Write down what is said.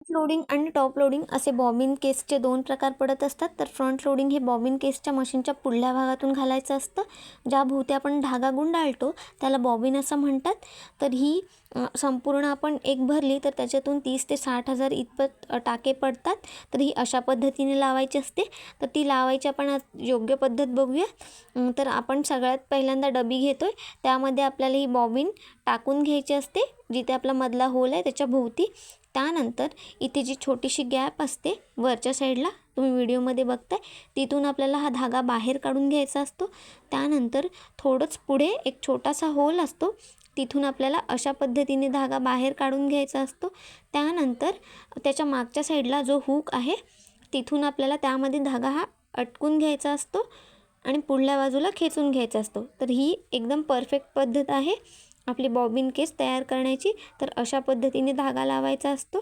Loading आणि top loading असे bobbin केसचे 2 प्रकार पडत असतात. तर फ्रंट लोडिंग हे बॉबिन केसच्या मशीनच्या पुढल्या भागातून घालायचं असतं. ज्या भोवती आपण धागा गुंडाळतो त्याला बॉबिन असं म्हणतात. तर ही संपूर्ण आपण एक भरली तर त्याच्यातून 30 ते 60,000 इतपत टाके पडतात. तर ही अशा पद्धतीने लावायची असते. तर ती लावायची आपण योग्य पद्धत बघूया. तर आपण सगळ्यात पहिल्यांदा डबी घेतोय, त्यामध्ये आपल्याला ही बॉबिन टाकून घ्यायची असते जिथे आपला मधला होल आहे त्याच्या भोवती. त्यानंतर इथे जी छोटीशी गॅप असते वरच्या साईडला तुम्ही व्हिडिओमध्ये बघताय, तिथून आपल्याला हा धागा बाहेर काढून घ्यायचा असतो. त्यानंतर थोडंच पुढे एक छोटासा होल असतो, तिथून आपल्याला अशा पद्धतीने धागा बाहेर काढून घ्यायचा असतो. त्यानंतर त्याच्या मागच्या साईडला जो हुक आहे तिथून आपल्याला त्यामध्ये धागा हा अटकून घ्यायचा असतो आणि पुढल्या बाजूला खेचून घ्यायचा असतो. तर ही एकदम परफेक्ट पद्धत आहे आपली बॉबिन केस तयार करण्याची. तर अशा पद्धतीने धागा लावायचा असतो.